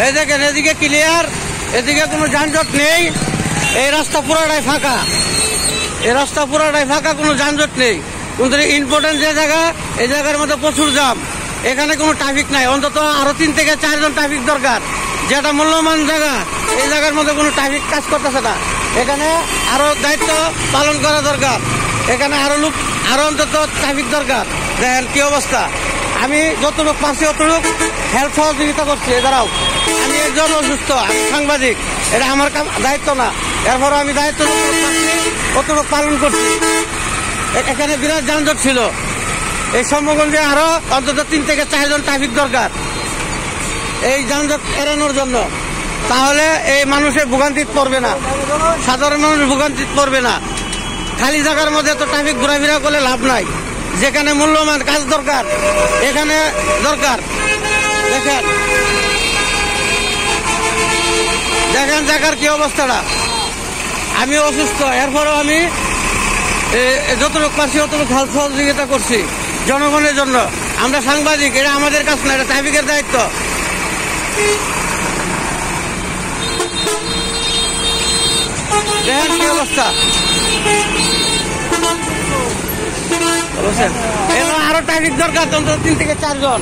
এই দেখেন এদিকে ক্লিয়ার, এদিকে কোনো যানজট নেই। এই রাস্তা পুরাটাই ফাঁকা, এই রাস্তা পুরাটাই ফাঁকা, কোনো যানজট নেই। কিন্তু ইম্পর্টেন্ট যে জায়গা, এই জায়গার মধ্যে প্রচুর জাম। এখানে কোনো ট্রাফিক নাই, অন্তত আরো 3 থেকে 4 জন ট্রাফিক দরকার। যেটা মূল্যবান জায়গা, এই জায়গার মধ্যে কোনো ট্রাফিক কাজ করতেছে না। এখানে আরো দায়িত্ব পালন করা দরকার। এখানে আরো অন্তত ট্রাফিক দরকার। দেখেন কি অবস্থা। আমি যতটুকু পারছি অতটুক হেল্প সহযোগিতা করছি। এছাড়াও আমি একজন অসুস্থ, আমি সাংবাদিক, এটা আমার দায়িত্ব না। এরপর আমি দায়িত্ব অতটুকু পালন করছি। এখানে বিরাট যানজট ছিল। এই সম্মুখে আরো অন্তত 3 থেকে 4 জন ট্রাফিক দরকার এই যানজট এড়ানোর জন্য। তাহলে এই মানুষের ভোগান্তিতে পড়বে না, সাধারণ মানুষ ভোগান্তিতে পড়বে না। খালি জায়গার মধ্যে তো ট্রাফিক ঘোরাফেরা করলে লাভ নাই। যেখানে মূল্যবান কাজ দরকার এখানে দরকার। দেখেন দেখেন জায়গার কি অবস্থাটা। আমি অসুস্থ, এরপরও আমি যতটুকু পারছি অতটুকু হেল্প সহযোগিতা করছি জনগণের জন্য। আমরা সাংবাদিক, এটা আমাদের কাজ না, এটা ট্রাফিকের দায়িত্ব। দেখেন কি অবস্থা। আরো ট্রাফিক দরকার, অন্তত 3 থেকে 4 জন।